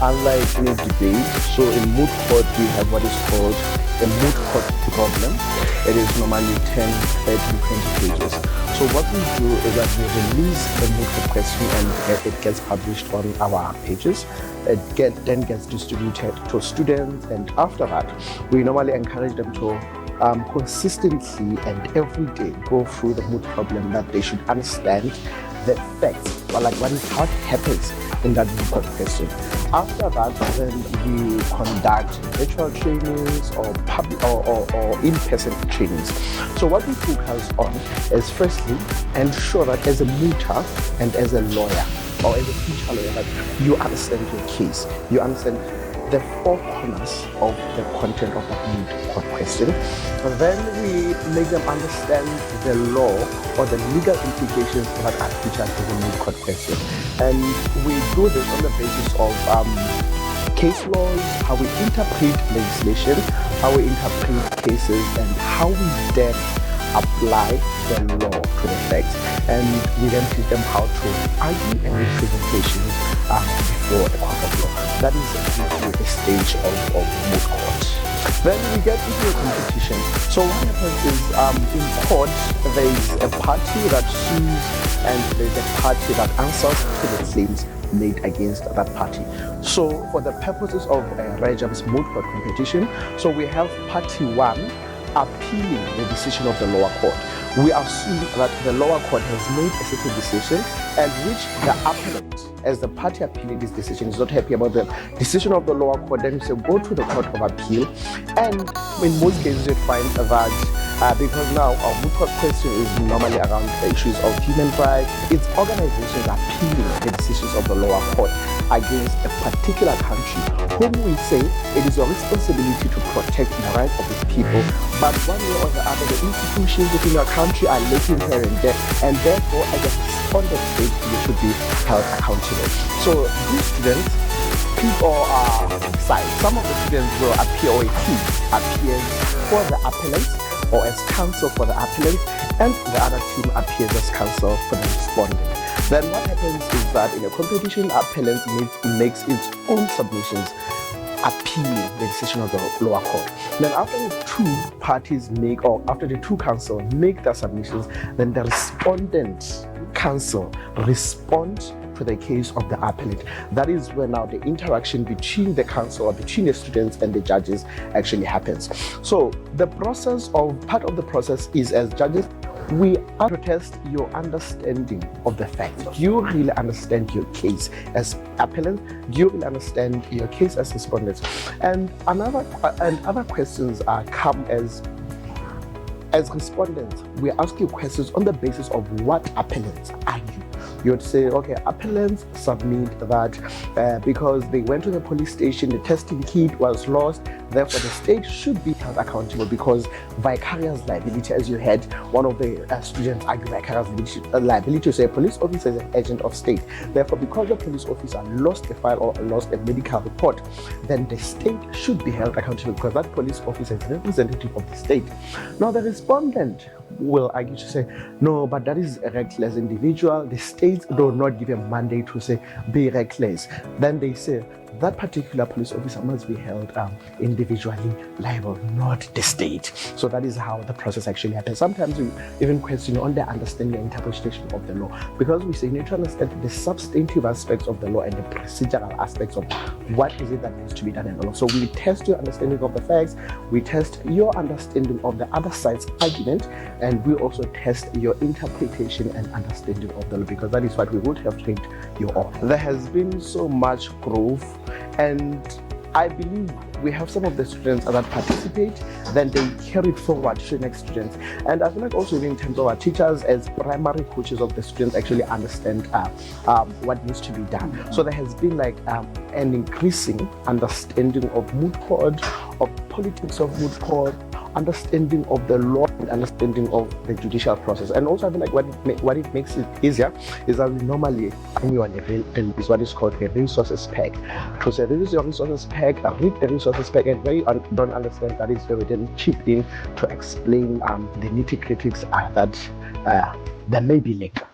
unlike in a debate, so in Moot Court we have what is called a Moot Court problem. It is normally 10, 30, 20 pages. So what we do is that we release the Moot Court question and it gets published on our pages. It then gets distributed to students, and after that, we normally encourage them to consistently and every day go through the mood problem, that they should understand the facts, or like what happens in that mood question. After that, then we conduct virtual trainings or public or in-person trainings. So what we focus on is firstly ensure that as a mooter and as a lawyer or as a future lawyer, that you understand your case, you understand the four corners of the content of that moot court question. Then we make them understand the law or the legal implications that are featured in the moot court question. And we do this on the basis of case laws, how we interpret legislation, how we interpret cases, and how we then apply the law to the facts. And we then teach them how to argue and make presentations before a court of law. That is the stage of moot court. Then we get into a competition. So what happens is in court there is a party that sues and there is a party that answers to the claims made against that party. So for the purposes of Rajam's moot court competition, so we have party one appealing the decision of the lower court. We assume that the lower court has made a certain decision and which the appellant, as the party appealing this decision, is not happy about the decision of the lower court, then you say go to the court of appeal. And in most cases you find that because now our moot court question is normally around the issues of human rights, it's organizations appealing the decisions of the lower court against a particular country, whom we say it is your responsibility to protect the rights of its people, but one way or the other, the institutions within your country are lacking here and there, and therefore as a respondent state, you should be held accountable. So these students pick or side. Some of the students will appear, or a team appears for the appellants or as counsel for the appellants, and the other team appears as counsel for the respondent. Then what happens is that in a competition, appellants makes its own submissions appealing the decision of the lower court. Then after the two parties make, or after the two counsel make their submissions, then the respondent counsel respond to the case of the appellant. That is where now the interaction between the counsel or between the students and the judges actually happens. So the process of part of the process is, as judges, we are to test your understanding of the facts. Do you really understand your case as appellant? Do you really understand your case as respondents? And other questions come as respondents. We ask you questions on the basis of what appellants are you. You would say, okay, appellants submit that because they went to the police station, the testing kit was lost, therefore the state should be held accountable because vicarious liability, as you had one of the students argue vicarious liability to say a police officer is an agent of state. Therefore, because the police officer lost a file or lost a medical report, then the state should be held accountable because that police officer is a representative of the state. Now, the respondent will argue to say, no, but that is a reckless individual. The states do not give a mandate to say, be reckless. Then they say, that particular police officer must be held individually liable, not the state. So that is how the process actually happens. Sometimes we even question on the understanding and interpretation of the law, because we say you need to understand the substantive aspects of the law and the procedural aspects of what is it that needs to be done in the law. So we test your understanding of the facts, we test your understanding of the other side's argument, and we also test your interpretation and understanding of the law, because that is what we would have trained you on. There has been so much growth, and I believe we have some of the students that participate, then they carry it forward to the next students. And I feel like also in terms of our teachers as primary coaches of the students actually understand what needs to be done. So there has been like an increasing understanding of moot court, of politics of moot court, understanding of the law and understanding of the judicial process. And also I feel like what it makes it easier is that we normally anyone is what is called a resources pack. To say this is your resources pack, read the resources pack, and where you don't understand, that is where we then chip in to explain the nitty-gritties that may be later.